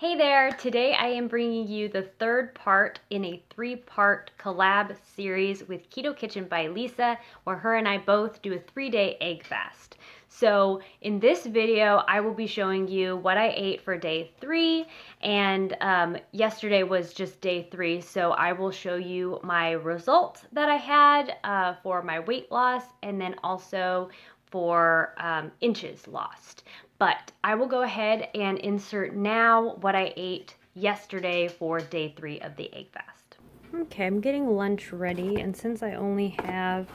Hey there! Today I am bringing you the third part in a three-part collab series with Keto Kitchen by Lisa, where her and I both do a 3-day egg fast. So in this video, I will be showing you what I ate for day 3, and yesterday was just day 3, so I will show you my results that I had for my weight loss, and then also for inches lost. But I will go ahead and insert now what I ate yesterday for day 3 of the egg fast. Okay, I'm getting lunch ready, and since I only have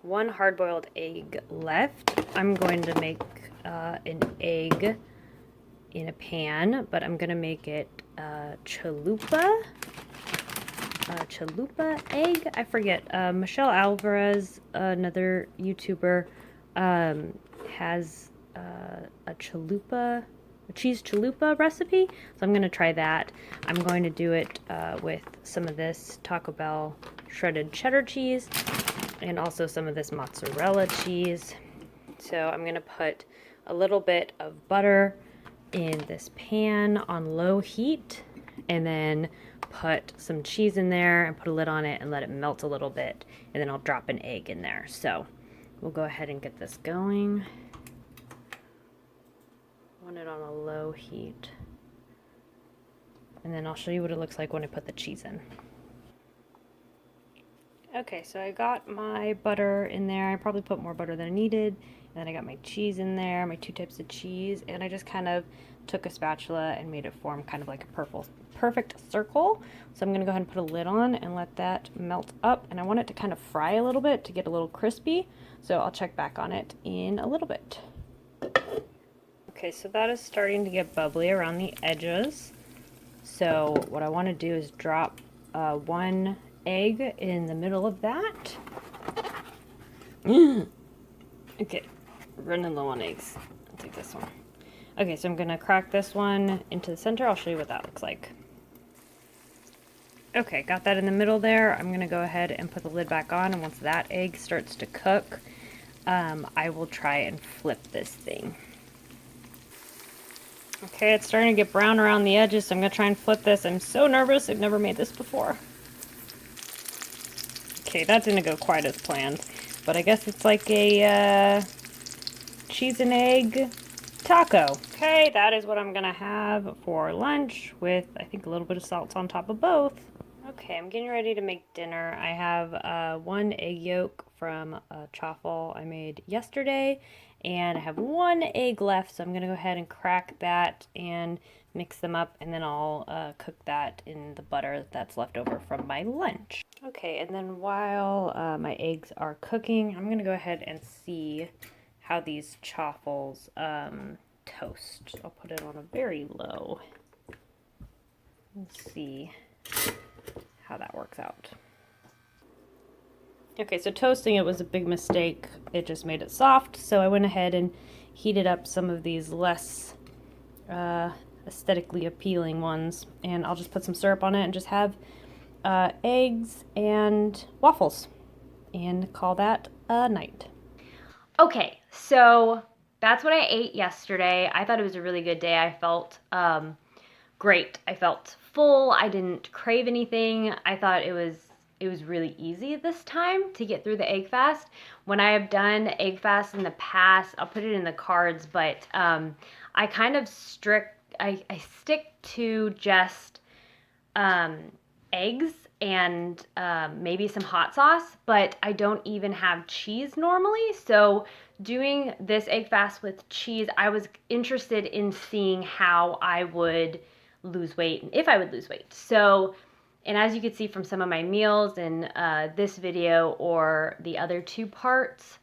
one hard-boiled egg left, I'm going to make an egg in a pan, but I'm going to make it chalupa egg. I forget. Michelle Alvarez, another YouTuber, has a cheese chalupa recipe, so I'm going to try that. I'm going to do it with some of this Taco Bell shredded cheddar cheese and also some of this mozzarella cheese. So I'm going to put a little bit of butter in this pan on low heat, and then put some cheese in there and put a lid on it and let it melt a little bit, and then I'll drop an egg in there. So we'll go ahead and get this going. Want it on a low heat, and then I'll show you what it looks like when I put the cheese in. Okay, so I got my butter in there. I probably put more butter than I needed. And then I got my cheese in there, my 2 types of cheese, and I just kind of took a spatula and made it form kind of like a perfect circle. So I'm going to go ahead and put a lid on and let that melt up. And I want it to kind of fry a little bit to get a little crispy. So I'll check back on it in a little bit. Okay, so that is starting to get bubbly around the edges. So what I want to do is drop 1 egg in the middle of that. Okay, running low on eggs. I'll take this one. Okay, so I'm going to crack this one into the center. I'll show you what that looks like. Okay, got that in the middle there. I'm going to go ahead and put the lid back on, and once that egg starts to cook, I will try and flip this thing. Okay, it's starting to get brown around the edges, so I'm going to try and flip this. I'm so nervous. I've never made this before. Okay, that didn't go quite as planned, but I guess it's like a cheese and egg taco. Okay, that is what I'm gonna have for lunch with, I think, a little bit of salt on top of both. Okay, I'm getting ready to make dinner. I have 1 egg yolk from a chaffle I made yesterday, and I have 1 egg left, so I'm gonna go ahead and crack that and mix them up, and then I'll cook that in the butter that's left over from my lunch. Okay, and then while my eggs are cooking, I'm gonna go ahead and see how these chaffles toast. I'll put it on a very low and see how that works out. Okay, so toasting it was a big mistake. It just made it soft, so I went ahead and heated up some of these less aesthetically appealing ones, and I'll just put some syrup on it and just have eggs and waffles and call that a night. Okay, so that's what I ate yesterday. I thought it was a really good day. I felt great. I felt full. I didn't crave anything. I thought it was really easy this time to get through the egg fast. When I have done egg fasts in the past, I'll put it in the cards, but I kind of I stick to just eggs and maybe some hot sauce, but I don't even have cheese normally. So doing this egg fast with cheese, I was interested in seeing how I would lose weight and if I would lose weight. So, and as you can see from some of my meals in this video or the other 2 parts,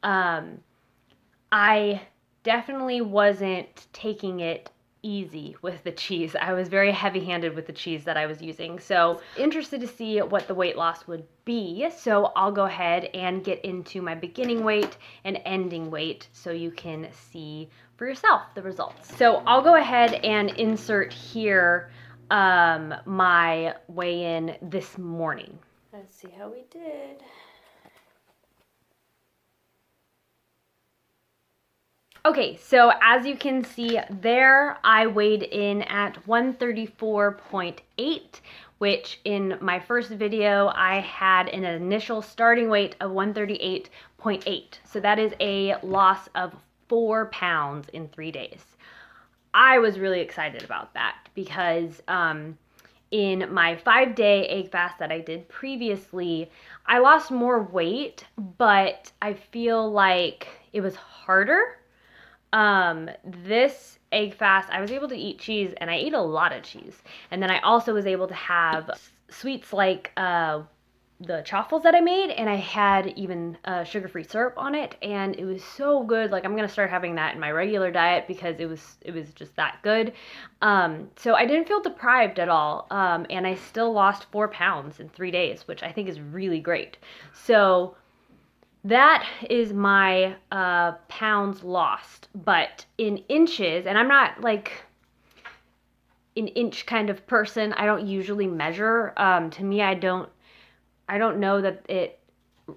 I definitely wasn't taking it easy with the cheese. I was very heavy-handed with the cheese that I was using. So interested to see what the weight loss would be. So I'll go ahead and get into my beginning weight and ending weight so you can see for yourself the results. So I'll go ahead and insert here my weigh-in this morning. Let's see how we did. Okay, so as you can see there, I weighed in at 134.8, which in my first video, I had an initial starting weight of 138.8. So that is a loss of 4 pounds in 3 days. I was really excited about that because in my 5-day egg fast that I did previously, I lost more weight, but I feel like it was harder. This egg fast, I was able to eat cheese, and I ate a lot of cheese. And then I also was able to have sweets like the chaffles that I made, and I had even sugar-free syrup on it, and it was so good. Like, I'm gonna start having that in my regular diet because it was just that good. So I didn't feel deprived at all, and I still lost 4 pounds in 3 days, which I think is really great. So that is my pounds lost, but in inches, and I'm not like an inch kind of person. I don't usually measure. To me, I don't know that it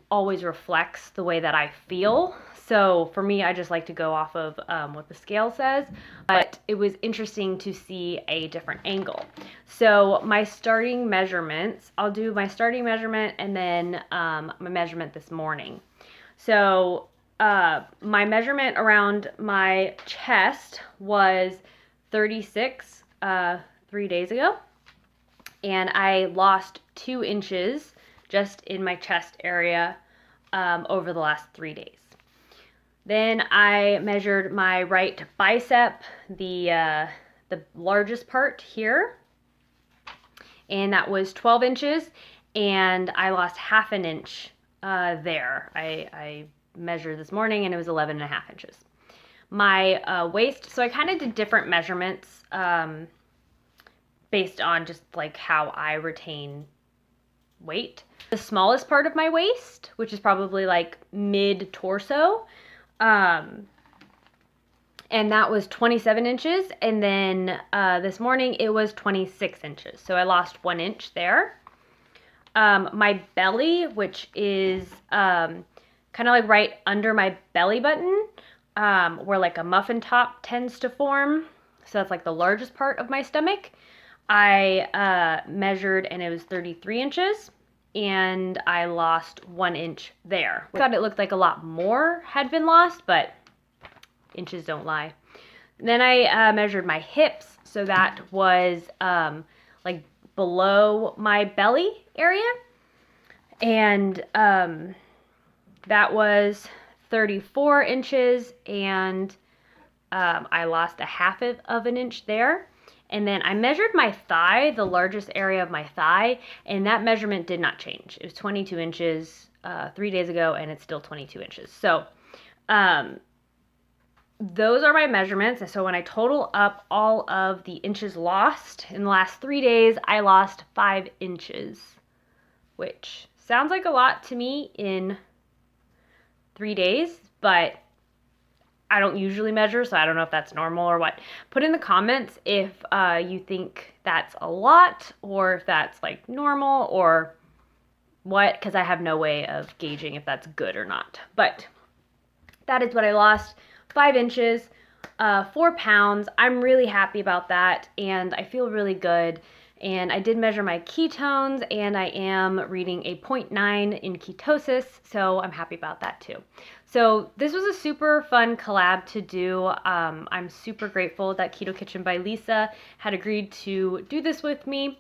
always reflects the way that I feel. So for me, I just like to go off of what the scale says, but it was interesting to see a different angle. So my starting measurements, I'll do my starting measurement and then my measurement this morning. So my measurement around my chest was 36 3 days ago, and I lost 2 inches just in my chest area over the last 3 days. Then I measured my right bicep, the largest part here, and that was 12 inches, and I lost half an inch there. I measured this morning, and it was 11.5 inches. My waist, so I kind of did different measurements based on just like how I retain weight. The smallest part of my waist, which is probably like mid torso, and that was 27 inches. And then this morning it was 26 inches. So I lost 1 inch there. My belly, which is kind of like right under my belly button, where like a muffin top tends to form. So that's like the largest part of my stomach. I measured and it was 33 inches. And I lost 1 inch there. I thought it looked like a lot more had been lost, but inches don't lie. Then I measured my hips, so that was like below my belly area, and that was 34 inches, and I lost a half of an inch there. And then I measured my thigh, the largest area of my thigh, and that measurement did not change. It was 22 inches 3 days ago, and it's still 22 inches. So those are my measurements. And so when I total up all of the inches lost in the last 3 days, I lost 5 inches, which sounds like a lot to me in 3 days, but I don't usually measure, so I don't know if that's normal or what. Put in the comments if you think that's a lot or if that's like normal or what, because I have no way of gauging if that's good or not. But that is what I lost, 5 inches, 4 pounds. I'm really happy about that, and I feel really good. And I did measure my ketones, and I am reading a 0.9 in ketosis, so I'm happy about that too. So this was a super fun collab to do. I'm super grateful that Keto Kitchen by Lisa had agreed to do this with me.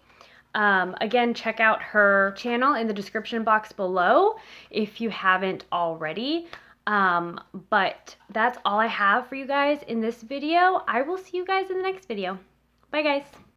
Again, check out her channel in the description box below if you haven't already. But that's all I have for you guys in this video. I will see you guys in the next video. Bye guys.